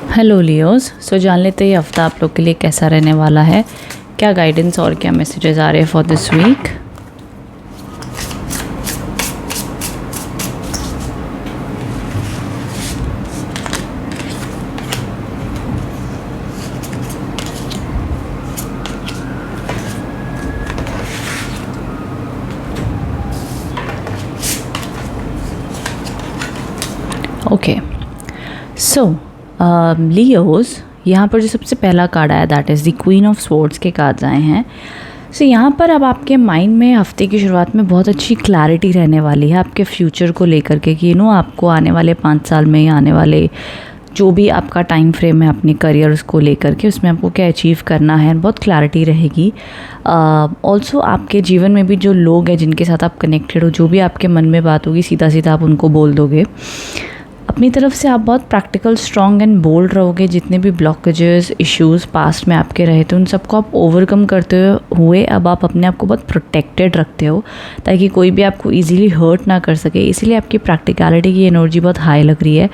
Hello Leos. सो जान लेते हैं ये हफ्ता आप लोग के लिए कैसा रहने वाला है, क्या गाइडेंस और क्या मैसेजेस आ रहे हैं for this week. Okay, so Leos, यहाँ पर जो सबसे पहला कार्ड आया that is the queen of swords के कार्ड्स आए हैं। सो यहाँ पर अब आपके माइंड में हफ्ते की शुरुआत में बहुत अच्छी क्लैरिटी रहने वाली है आपके फ्यूचर को लेकर के कि आपको आने वाले 5 साल में या आने वाले जो भी आपका टाइम फ्रेम है अपने करियर्स को लेकर के उसमें आपको क्या अचीव करना है, बहुत क्लैरिटी रहेगी। ऑल्सो आपके जीवन में भी जो लोग हैं जिनके साथ आप कनेक्टेड हो, जो भी आपके मन में बात होगी सीधा सीधा आप उनको बोल दोगे। अपनी तरफ से आप बहुत प्रैक्टिकल, स्ट्रॉन्ग एंड बोल्ड रहोगे। जितने भी ब्लॉकेजेस, इश्यूज़ पास्ट में आपके रहे थे उन सबको आप ओवरकम करते हुए अब आप अपने आप को बहुत प्रोटेक्टेड रखते हो ताकि कोई भी आपको इजीली हर्ट ना कर सके। इसीलिए आपकी प्रैक्टिकलिटी की एनर्जी बहुत हाई लग रही है।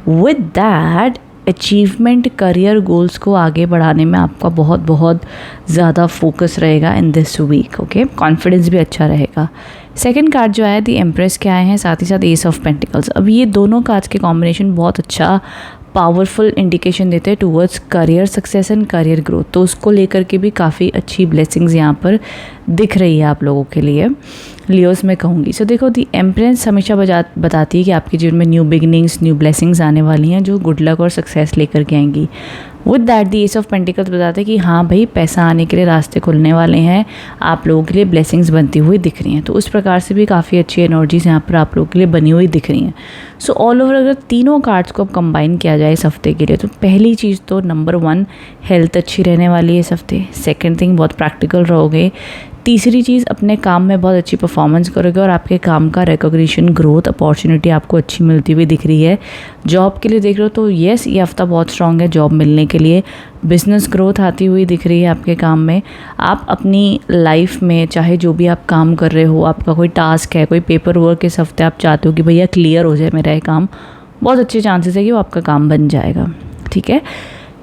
With that achievement, career goals को आगे बढ़ाने में आपका बहुत बहुत ज़्यादा फोकस रहेगा in this week. Okay, confidence भी अच्छा रहेगा। सेकंड कार्ड जो आया द एम्प्रेस के आए हैं, साथ ही साथ एस ऑफ पेंटिकल्स। अब ये दोनों कार्ड्स के कॉम्बिनेशन बहुत अच्छा पावरफुल इंडिकेशन देते हैं towards career success and career growth. तो उसको लेकर के भी काफ़ी अच्छी ब्लेसिंग्स यहाँ पर दिख रही है आप लोगों के लिए, लियोस मैं कहूँगी। सो देखो, दी एम्प्रेस हमेशा बताती है कि आपके जीवन में न्यू बिगिनिंग्स, न्यू ब्लेसिंग्स आने वाली हैं जो गुड लक और सक्सेस लेकर के आएंगी। With that the S of pentacles बताते हैं कि हाँ भाई, पैसा आने के लिए रास्ते खुलने वाले हैं, आप लोगों के लिए ब्लेसिंग्स बनती हुई दिख रही हैं। तो उस प्रकार से भी काफ़ी अच्छी एनर्जीज यहाँ पर आप लोगों के लिए बनी हुई दिख रही हैं। सो ऑल ओवर अगर तीनों कार्ड्स को अब कंबाइन किया जाए इस हफ्ते के लिए, तो पहली चीज़ तो नंबर 1 हेल्थ अच्छी रहने वाली है इस हफ्ते। सेकेंड थिंग, बहुत प्रैक्टिकल रहोगे। तीसरी चीज़, अपने काम में बहुत अच्छी परफॉर्मेंस करोगे और आपके काम का रिकॉग्निशन, ग्रोथ, अपॉर्चुनिटी आपको अच्छी मिलती हुई दिख रही है। जॉब के लिए देख रहे हो तो येस, ये हफ्ता बहुत स्ट्रांग है जॉब मिलने के लिए। बिजनेस ग्रोथ आती हुई दिख रही है आपके काम में। आप अपनी लाइफ में चाहे जो भी आप काम कर रहे हो, आपका कोई टास्क है, कोई पेपर वर्क इस हफ्ते आप चाहते हो कि भैया क्लियर हो जाए मेरा ये काम, बहुत अच्छे चांसेस है कि वो आपका काम बन जाएगा। ठीक है।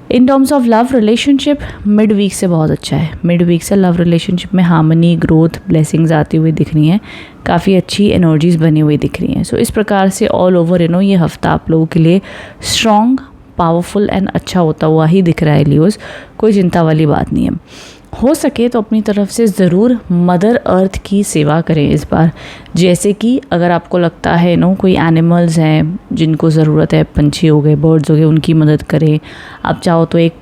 In terms of love relationship, mid week से बहुत अच्छा है। मिड वीक से लव रिलेशनशिप में हार्मनी, ग्रोथ, ब्लेसिंग्स आती हुई दिख रही हैं। काफ़ी अच्छी एनर्जीज बनी हुई दिख रही हैं। सो इस प्रकार से ऑल ओवर ये हफ्ता आप लोगों के लिए स्ट्रॉन्ग, पावरफुल एंड अच्छा होता हुआ ही दिख रहा है लियोस। कोई चिंता वाली बात नहीं है। हो सके तो अपनी तरफ से ज़रूर मदर अर्थ की सेवा करें इस बार। जैसे कि अगर आपको लगता है कोई एनिमल्स हैं जिनको ज़रूरत है, पंछी हो गए, बर्ड्स हो गए, उनकी मदद करें। आप चाहो तो एक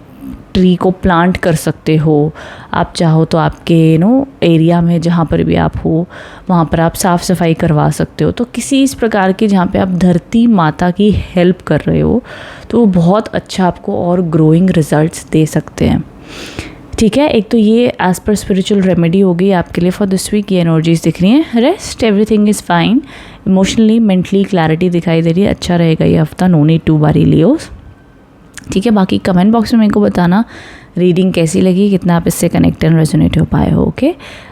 ट्री को प्लांट कर सकते हो। आप चाहो तो आपके एरिया में जहाँ पर भी आप हो वहाँ पर आप साफ़ सफाई करवा सकते हो। तो किसी इस प्रकार की जहाँ पे आप धरती माता की हेल्प कर रहे हो तो वो बहुत अच्छा आपको और ग्रोइंग रिजल्ट्स दे सकते हैं। ठीक है। एक तो ये एज पर स्पिरिचुअल रेमेडी हो गई आपके लिए फॉर दिस वीक। ये एनर्जीज दिख रही हैं। Rest everything is fine. Emotionally, mentally clarity दिखाई दे रही है। अच्छा रहेगा ये हफ्ता। No need to worry Leos. ठीक है। बाकी कमेंट बॉक्स में मेरे को बताना रीडिंग कैसी लगी, कितना आप इससे कनेक्ट एंड रेजोनेट हो पाए हो। Okay,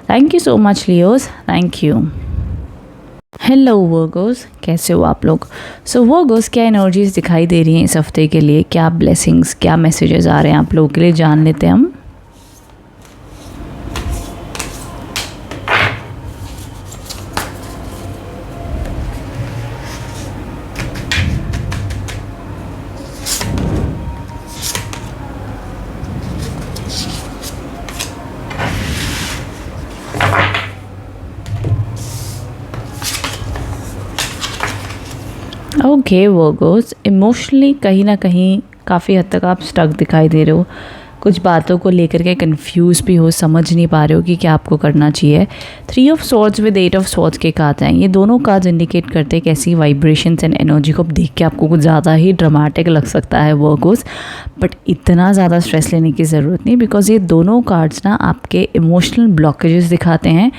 thank you so much Leos, thank you. Hello Virgo's, कैसे हो आप लोग। सो वर्गोस, क्या एनर्जीज दिखाई दे रही हैं इस हफ्ते के लिए, क्या ब्लेसिंग्स, क्या मैसेजेस आ रहे हैं आप लोगों के लिए, जान लेते हैं हम। ओके वर्गोस, इमोशनली कहीं ना कहीं काफ़ी हद तक आप स्टक दिखाई दे रहे हो। कुछ बातों को लेकर के कंफ्यूज भी हो, समझ नहीं पा रहे हो कि क्या आपको करना चाहिए। 3 of swords with 8 of swords के कार्ड्स हैं। ये दोनों कार्ड्स इंडिकेट करते हैं कैसी वाइब्रेशंस एंड एनर्जी को देख के आपको कुछ ज़्यादा ही ड्रामेटिक लग सकता है वर्गोस, बट इतना ज़्यादा स्ट्रेस लेने की ज़रूरत नहीं, बिकॉज ये दोनों कार्ड्स ना आपके इमोशनल ब्लॉकेजेस दिखाते हैं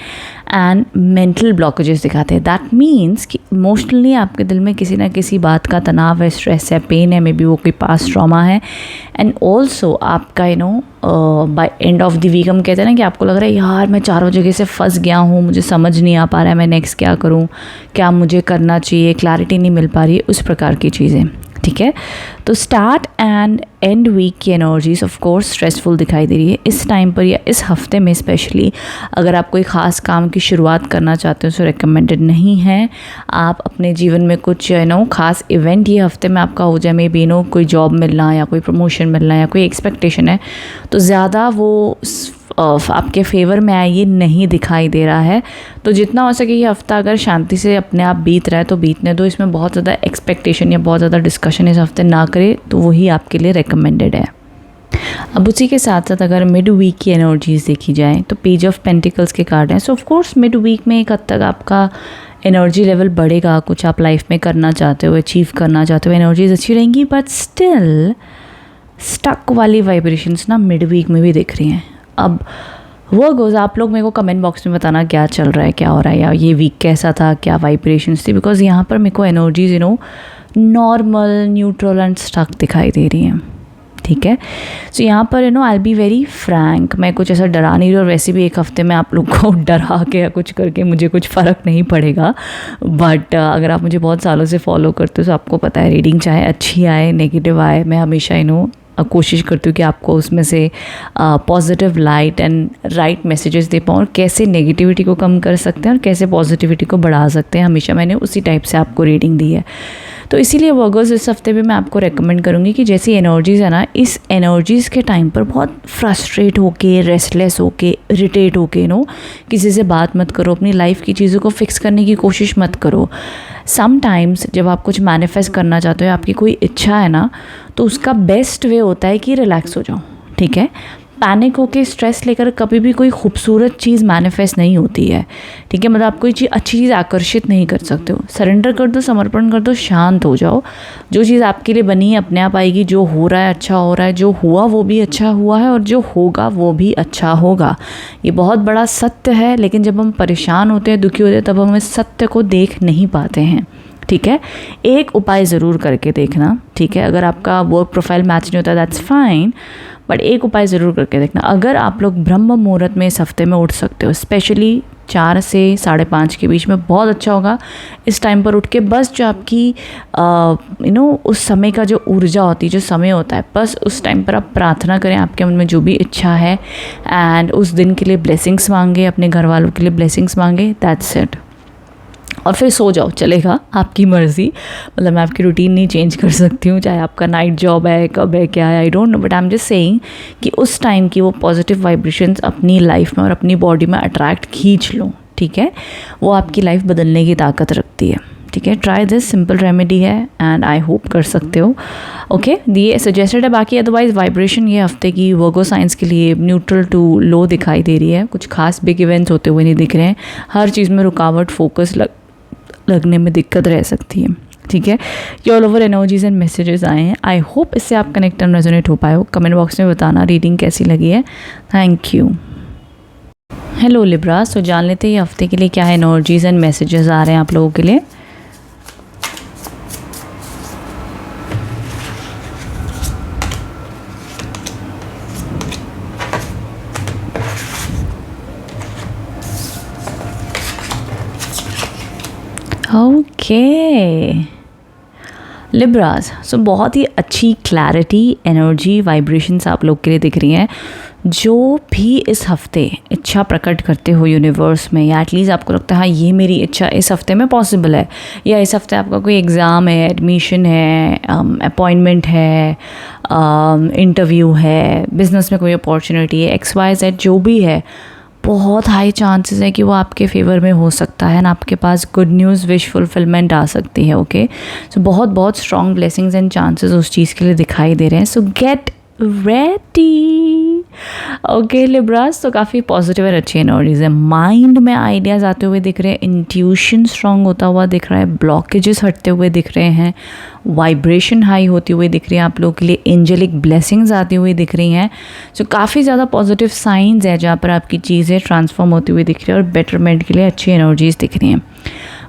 एंड मेंटल ब्लॉकेजेस दिखाते हैं। दैट मीन्स कि इमोशनली आपके दिल में किसी ना किसी बात का तनाव है, स्ट्रेस है, पेन है, मे बी वो कोई पास्ट ट्रॉमा है। एंड ऑल्सो आपका by end of the week हम कहते हैं ना कि आपको लग रहा है यार मैं चारों जगह से फंस गया हूँ, मुझे समझ नहीं आ पा रहा है मैं नेक्स्ट क्या करूँ, क्या मुझे करना चाहिए, क्लैरिटी नहीं मिल पा रही है, उस प्रकार की चीज़ें। ठीक है। तो स्टार्ट एंड एंड वीक की एनर्जीज ऑफ कोर्स स्ट्रेसफुल दिखाई दे रही है इस टाइम पर या इस हफ्ते में स्पेशली। अगर आप कोई ख़ास काम की शुरुआत करना चाहते हो तो रिकमेंडेड नहीं है। आप अपने जीवन में कुछ ख़ास इवेंट ये हफ्ते में आपका हो जाए, मे बी कोई जॉब मिलना या कोई प्रमोशन मिलना या कोई एक्सपेक्टेशन है, तो ज़्यादा वो आपके फेवर में आए ये नहीं दिखाई दे रहा है। तो जितना हो सके ये हफ्ता अगर शांति से अपने आप बीत रहा है तो बीतने दो। इसमें बहुत ज़्यादा एक्सपेक्टेशन या बहुत ज़्यादा डिस्कशन इस हफ्ते ना करे तो वही आपके लिए रिकमेंडेड है। अब उसी के साथ साथ अगर मिड वीक की एनर्जीज देखी जाए तो पेज ऑफ पेंटिकल्स के कार्ड हैं। So of course mid week में एक हद तक आपका एनर्जी लेवल बढ़ेगा, कुछ आप लाइफ में करना चाहते हो, अचीव करना चाहते हो, एनर्जीज अच्छी रहेंगी। बट स्टिल स्टक वाली वाइब्रेशंस ना मिड वीक में भी दिख रही हैं। अब वो गोज़ आप लोग मेरे को कमेंट बॉक्स में बताना क्या चल रहा है, क्या हो रहा है, या ये वीक कैसा था, क्या वाइब्रेशंस थी, बिकॉज यहाँ पर मेरे को energies normal, neutral and stuck दिखाई दे रही हैं। ठीक है। सो यहाँ पर I will be very frank, मैं कुछ ऐसा डरा नहीं रही और वैसे भी एक हफ्ते में आप लोग को डरा के या कुछ करके मुझे कुछ फ़र्क नहीं पड़ेगा। बट अगर आप मुझे बहुत सालों से फॉलो करते हो तो आपको पता है रीडिंग चाहे अच्छी आए नेगेटिव आए, मैं हमेशा कोशिश करती हूँ कि आपको उसमें से positive light and right messages दे पाऊँ और कैसे नेगेटिविटी को कम कर सकते हैं और कैसे पॉजिटिविटी को बढ़ा सकते हैं। हमेशा मैंने उसी टाइप से आपको रीडिंग दी है। तो इसीलिए वर्कर्स इस हफ्ते भी मैं आपको रेकमेंड करूँगी कि जैसी एनर्जीज़ है ना, इस एनर्जीज़ के टाइम पर बहुत फ्रस्ट्रेट होके, रेस्टलेस होके, इरिटेट होके किसी से बात मत करो, अपनी लाइफ की चीज़ों को फिक्स करने की कोशिश मत करो। समटाइम्स जब आप कुछ मैनिफेस्ट करना चाहते हो, आपकी कोई इच्छा है ना, तो उसका बेस्ट वे होता है कि रिलैक्स हो जाओ। ठीक है। पैनिक होके स्ट्रेस लेकर कभी भी कोई खूबसूरत चीज़ मैनिफेस्ट नहीं होती है। ठीक है। मतलब आप कोई चीज़ अच्छी चीज़ आकर्षित नहीं कर सकते हो। सरेंडर कर दो, समर्पण कर दो, शांत हो जाओ। जो चीज़ आपके लिए बनी है अपने आप आएगी। जो हो रहा है अच्छा हो रहा है, जो हुआ वो भी अच्छा हुआ है और जो होगा वो भी अच्छा होगा। ये बहुत बड़ा सत्य है, लेकिन जब हम परेशान होते हैं, दुखी होते हैं, तब हम इस सत्य को देख नहीं पाते हैं। ठीक है। एक उपाय ज़रूर करके देखना। ठीक है। अगर आपका वर्क प्रोफाइल मैच नहीं होता दैट्स फाइन, बट एक उपाय ज़रूर करके देखना। अगर आप लोग ब्रह्म मुहूर्त में इस हफ्ते में उठ सकते हो, स्पेशली 4 से 5:30 के बीच में, बहुत अच्छा होगा। इस टाइम पर उठ के बस जो आपकी उस समय का जो ऊर्जा होती है, जो समय होता है, बस उस टाइम पर आप प्रार्थना करें, आपके मन में जो भी इच्छा है, एंड उस दिन के लिए ब्लेसिंग्स मांगे, अपने घर वालों के लिए ब्लेसिंग्स मांगे। That's it. और फिर सो जाओ, चलेगा, आपकी मर्ज़ी। मतलब मैं आपकी रूटीन नहीं चेंज कर सकती हूँ, चाहे आपका नाइट जॉब है, कब है, क्या है, I don't know, but I am just saying कि उस टाइम की वो पॉजिटिव वाइब्रेशंस अपनी लाइफ में और अपनी बॉडी में अट्रैक्ट खींच लो। ठीक है। वो आपकी लाइफ बदलने की ताकत रखती है। ठीक है। ट्राई दिस, सिंपल रेमेडी है एंड आई होप कर सकते हो। ओके। ये सजेस्टेड है। बाकी अदरवाइज वाइब्रेशन ये हफ्ते की वर्गो साइंस के लिए न्यूट्रल टू लो दिखाई दे रही है। कुछ खास बिग इवेंट्स होते हुए नहीं दिख रहे हैं। हर चीज़ में रुकावट, फोकस लगने में दिक्कत रह सकती है। ठीक है। ये all over energies and messages आए हैं। आई होप इससे आप कनेक्ट एंड रेजोनेट हो पाए हो। कमेंट बॉक्स में बताना रीडिंग कैसी लगी है। Thank you. Hello Libra. So जान लेते हैं ये हफ्ते के लिए क्या एनर्जीज एंड मैसेजेस आ रहे हैं आप लोगों के लिए। Okay Libras. सो बहुत ही अच्छी क्लैरिटी, एनर्जी, वाइब्रेशंस आप लोग के लिए दिख रही हैं। जो भी इस हफ्ते इच्छा प्रकट करते हो यूनिवर्स में, या एटलीस्ट आपको लगता है हाँ ये मेरी इच्छा इस हफ्ते में पॉसिबल है, या इस हफ्ते आपका कोई एग्ज़ाम है, एडमिशन है, अपॉइंटमेंट है, इंटरव्यू है, बिज़नेस में कोई अपॉर्चुनिटी है, XYZ जो भी है, बहुत हाई चांसेस है कि वो आपके फेवर में हो सकता है ना। आपके पास गुड न्यूज़, विश फुलफिलमेंट आ सकती है। ओके। सो बहुत बहुत स्ट्रॉन्ग ब्लेसिंग्स एंड चांसेस उस चीज़ के लिए दिखाई दे रहे हैं। सो गेट रेडी। Okay Libras. तो काफ़ी पॉजिटिव और अच्छी एनर्जीज है। माइंड में आइडियाज़ आते हुए दिख रहे हैं, इंट्यूशन स्ट्रॉन्ग होता हुआ दिख रहा है, ब्लॉकेजेस हटते हुए दिख रहे हैं, वाइब्रेशन हाई होती हुई दिख रही है आप लोगों के लिए, एंजेलिक ब्लेसिंग्स आती हुई दिख रही हैं। सो काफ़ी ज़्यादा पॉजिटिव साइंस है जहाँ पर आपकी चीज़ें ट्रांसफॉर्म होती हुई दिख रही है और बेटरमेंट के लिए अच्छी एनर्जीज दिख रही हैं।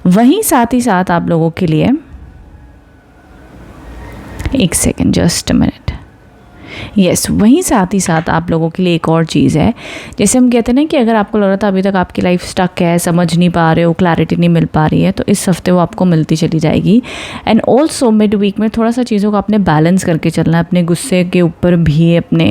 वहीं साथ ही साथ आप लोगों के लिए, एक second, just a minute, yes वहीं साथ ही साथ आप लोगों के लिए एक और चीज़ है, जैसे हम कहते हैं ना कि अगर आपको लग रहा था अभी तक आपकी लाइफ स्टक है, समझ नहीं पा रहे हो, क्लैरिटी नहीं मिल पा रही है, तो इस हफ्ते वो आपको मिलती चली जाएगी। एंड ऑल्सो मिड वीक में थोड़ा सा चीज़ों को आपने बैलेंस करके चलना है, अपने गुस्से के ऊपर भी, अपने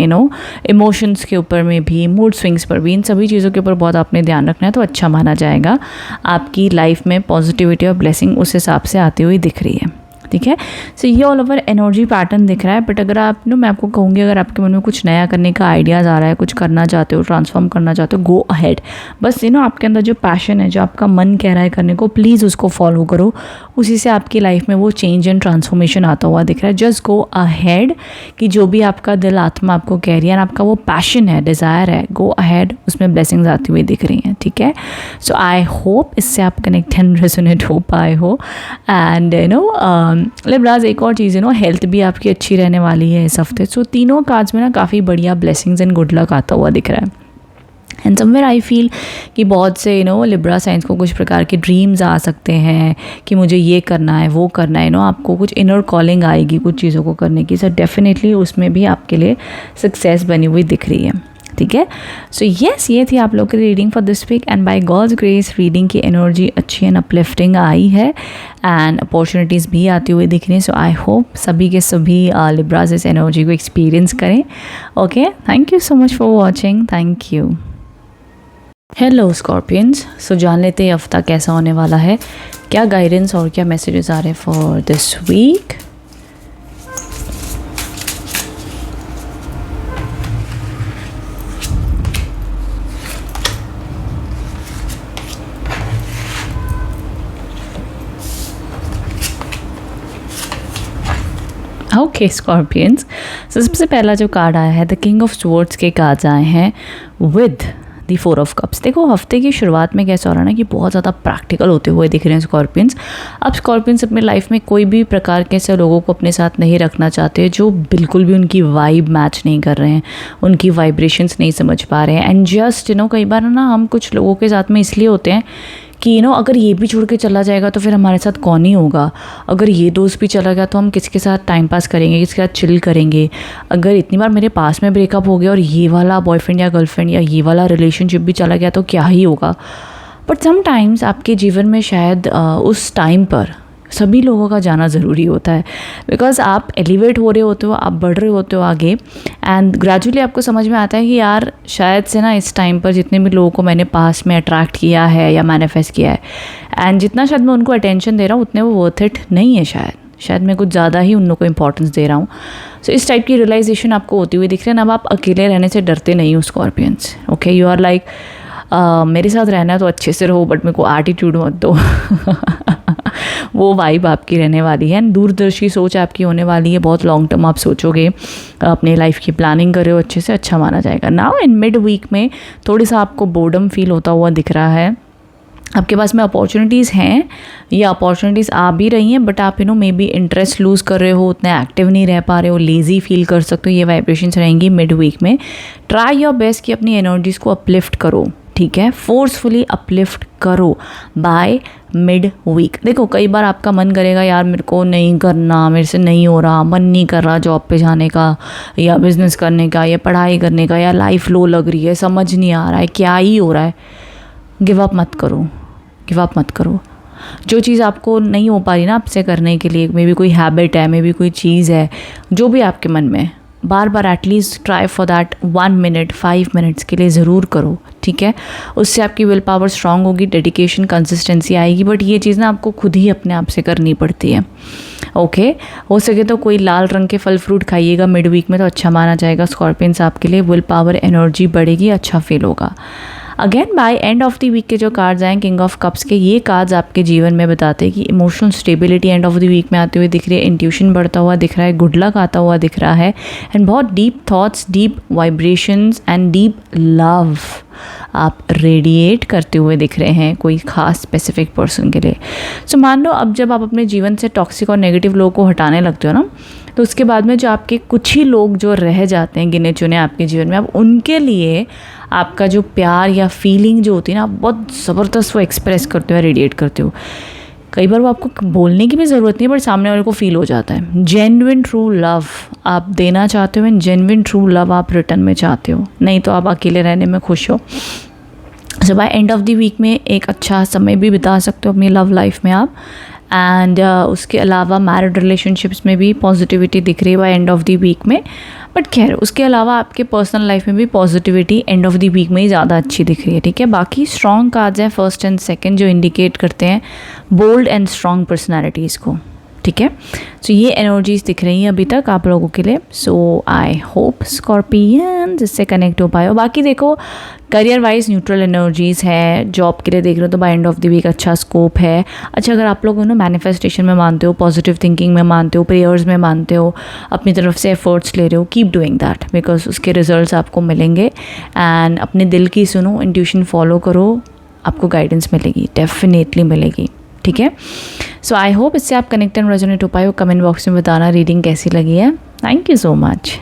इमोशंस के ऊपर में भी, मूड स्विंग्स पर भी, इन सभी चीज़ों के ऊपर बहुत आपने ध्यान रखना है, तो अच्छा माना जाएगा। आपकी लाइफ में पॉजिटिविटी और ब्लेसिंग उस हिसाब से आती हुई दिख रही है, ठीक है। सो ये ऑल ओवर एनर्जी पैटर्न दिख रहा है। बट अगर आप मैं आपको कहूँगी, अगर आपके मन में कुछ नया करने का आइडियाज़ आ रहा है, कुछ करना चाहते हो, ट्रांसफॉर्म करना चाहते हो, गो अहेड। बस आपके अंदर जो पैशन है, जो आपका मन कह रहा है करने को, प्लीज़ उसको फॉलो करो। उसी से आपकी लाइफ में वो चेंज एंड ट्रांसफॉर्मेशन आता हुआ दिख रहा है। जस्ट गो अहेड, कि जो भी आपका दिल आत्मा आपको कह रही है, आपका वो पैशन है, डिज़ायर है, गो अहेड, उसमें ब्लेसिंग्स आती हुई दिख रही हैं, ठीक है। सो आई होप इससे आप कनेक्ट एंड रेजोनेट हो पाए हो। एंड लिब्राज एक और चीज़ हेल्थ भी आपकी अच्छी रहने वाली है इस हफ्ते। सो तीनों कार्ड्स में काफ़ी बढ़िया ब्लेसिंग्स एंड गुड लक आता हुआ दिख रहा है। एंड समवेयर आई फील कि बहुत से लिब्रा साइंस को कुछ प्रकार के ड्रीम्स आ सकते हैं कि मुझे ये करना है, वो करना है, आपको कुछ इनर कॉलिंग आएगी कुछ चीज़ों को करने की। सो डेफिनेटली उसमें भी आपके लिए सक्सेस बनी हुई दिख रही है, ठीक है। सो यस, ये थी आप लोग की reading for this week. And by God's grace reading की एनर्जी अच्छी एंड अपलिफ्टिंग आई है, एंड अपॉर्चुनिटीज़ भी आती हुई दिख रही हैं। सो आई होप सभी के सभी लिब्राज इस एनर्जी को एक्सपीरियंस करें। Okay, thank you so much for watching, thank you. Hello scorpions, so जान लेते हैं हफ्ता कैसा होने वाला है, क्या गाइडेंस और क्या मैसेजेस आ रहे हैं for this week. Okay scorpions, so सबसे पहला जो कार्ड आया है, द किंग ऑफ स्वॉर्ड्स के कार्ड्स आए हैं विद द 4 ऑफ कप्स। देखो हफ्ते की शुरुआत में कैसा हो रहा है ना कि बहुत ज़्यादा प्रैक्टिकल होते हुए दिख रहे हैं स्कॉर्पियंस। अब स्कॉर्पियंस अपनी लाइफ में कोई भी प्रकार के ऐसे लोगों को अपने साथ नहीं रखना चाहते जो बिल्कुल भी उनकी वाइब मैच नहीं कर रहे हैं, उनकी वाइब्रेशंस नहीं समझ पा रहे हैं। एंड जस्ट कई बार ना हम कुछ लोगों के साथ में इसलिए होते हैं कि अगर ये भी छोड़ के चला जाएगा तो फिर हमारे साथ कौन ही होगा, अगर ये दोस्त भी चला गया तो हम किसके साथ टाइम पास करेंगे, किसके साथ चिल करेंगे, अगर इतनी बार मेरे पास में ब्रेकअप हो गया और ये वाला बॉयफ्रेंड या गर्लफ्रेंड या ये वाला रिलेशनशिप भी चला गया तो क्या ही होगा। बट समटाइम्स आपके जीवन में शायद उस टाइम पर सभी लोगों का जाना ज़रूरी होता है, बिकॉज़ आप एलिवेट हो रहे होते हो, आप बढ़ रहे होते हो आगे, एंड ग्रेजुअली आपको समझ में आता है कि यार शायद से ना इस टाइम पर जितने भी लोगों को मैंने पास में अट्रैक्ट किया है या मैनिफेस्ट किया है, एंड जितना शायद मैं उनको अटेंशन दे रहा हूँ उतने वो वर्थ इट नहीं है, शायद मैं कुछ ज़्यादा ही उन लोगों को इंपॉर्टेंस दे रहा हूँ। सो इस टाइप की रियलाइजेशन आपको होती हुई दिख रही है। अब आप अकेले रहने से डरते नहीं हो Scorpions, okay, you are like मेरे साथ रहना है तो अच्छे से रहो, बट मेरे को एटीट्यूड मत दो वो वाइब आपकी रहने वाली है। दूरदर्शी सोच आपकी होने वाली है, बहुत लॉन्ग टर्म आप सोचोगे, अपने लाइफ की प्लानिंग कर रहे हो अच्छे से, अच्छा माना जाएगा। नाउ इन मिड वीक में थोड़ी सा आपको बोर्डम फील होता हुआ दिख रहा है। आपके पास में अपॉर्चुनिटीज़ हैं, ये अपॉर्चुनिटीज़ आ भी रही हैं, बट आप मे बी इंटरेस्ट लूज़ कर रहे हो, उतने एक्टिव नहीं रह पा रहे हो, लेज़ी फील कर सकते हो, ये वाइब्रेशंस रहेंगी मिड वीक में। ट्राई योर बेस्ट कि अपनी एनर्जीज़ को अपलिफ्ट करो, ठीक है, फोर्सफुली अपलिफ्ट करो बाय मिड वीक। देखो कई बार आपका मन करेगा यार मेरे को नहीं करना, मेरे से नहीं हो रहा, मन नहीं कर रहा जॉब पे जाने का या बिज़नेस करने का या पढ़ाई करने का, या लाइफ लो लग रही है, समझ नहीं आ रहा है क्या ही हो रहा है। गिव अप मत करो, गिव अप मत करो। जो चीज़ आपको नहीं हो पा रही ना आपसे करने के लिए, मे बी कोई हैबिट है, मे बी कोई चीज़ है, जो भी आपके मन में, बार बार at least try for that 1 minute 5 minutes के लिए ज़रूर करो, ठीक है। उससे आपकी विल पावर स्ट्रांग होगी, डेडिकेशन कंसिस्टेंसी आएगी, बट ये चीज़ ना आपको खुद ही अपने आप से करनी पड़ती है, ओके। हो सके तो कोई लाल रंग के फल फ्रूट खाइएगा मिड वीक में, तो अच्छा माना जाएगा स्कॉर्पियंस आपके लिए। विल पावर एनर्जी बढ़ेगी, अच्छा फील होगा। Again by end of the week के जो कार्ड्स आए किंग ऑफ कप्स के, ये कार्ड्स आपके जीवन में बताते हैं कि emotional stability end of the week में आते हुए दिख रही है, इंट्यूशन बढ़ता हुआ दिख रहा है, गुड लक आता हुआ दिख रहा है, एंड बहुत deep thoughts, deep vibrations and deep love आप रेडिएट करते हुए दिख रहे हैं कोई खास स्पेसिफिक पर्सन के लिए। सो मान लो अब जब आप अपने जीवन से टॉक्सिक और नेगेटिव लोगों को हटाने लगते हो ना, तो उसके बाद में जो आपके कुछ ही लोग जो रह जाते हैं गिने चुने आपके जीवन में, अब उनके लिए आपका जो प्यार या फीलिंग जो होती है ना, आप बहुत ज़बरदस्त वो एक्सप्रेस करते हो, रेडिएट करते हो। कई बार वो आपको बोलने की भी ज़रूरत नहीं है, बट सामने वाले को फील हो जाता है। जेन्युइन ट्रू लव आप देना चाहते हो एंड जेन्युइन ट्रू लव आप रिटर्न में चाहते हो, नहीं तो आप अकेले रहने में खुश हो। So by end of the week में एक अच्छा समय भी बिता सकते हो अपनी लव लाइफ में आप। एंड उसके अलावा मैरिड रिलेशनशिप्स में भी पॉजिटिविटी दिख रही है by end of the week में। बट खैर उसके अलावा आपके पर्सनल लाइफ में भी positivity end of the week में ही ज़्यादा अच्छी दिख रही है, ठीक है। बाकी स्ट्रॉन्ग कार्ड्स हैं फर्स्ट एंड सेकंड जो इंडिकेट करते हैं बोल्ड एंड स्ट्रॉन्ग पर्सनैलिटीज़ को, ठीक है। सो ये एनर्जीज दिख रही हैं अभी तक आप लोगों के लिए। सो आई होप स्कॉर्पियन जिससे कनेक्ट हो पाए हो। बाकी देखो करियर वाइज न्यूट्रल एनर्जीज़ है, जॉब के लिए देख रहे हो तो by end of the week अच्छा स्कोप है। अच्छा अगर आप लोग मैनिफेस्टेशन में मानते हो, पॉजिटिव थिंकिंग में मानते हो, प्रेयर्स में मानते हो, अपनी तरफ से एफर्ट्स ले रहे हो, कीप डूइंग दैट बिकॉज उसके रिजल्ट्स आपको मिलेंगे। एंड अपने दिल की सुनो, इंट्यूशन फॉलो करो, आपको गाइडेंस मिलेगी, डेफिनेटली मिलेगी, ठीक है। सो आई होप इससे आप कनेक्ट एंड रेजोनेट हो पाए हो। कमेंट बॉक्स में बताना रीडिंग कैसी लगी है। Thank you so much.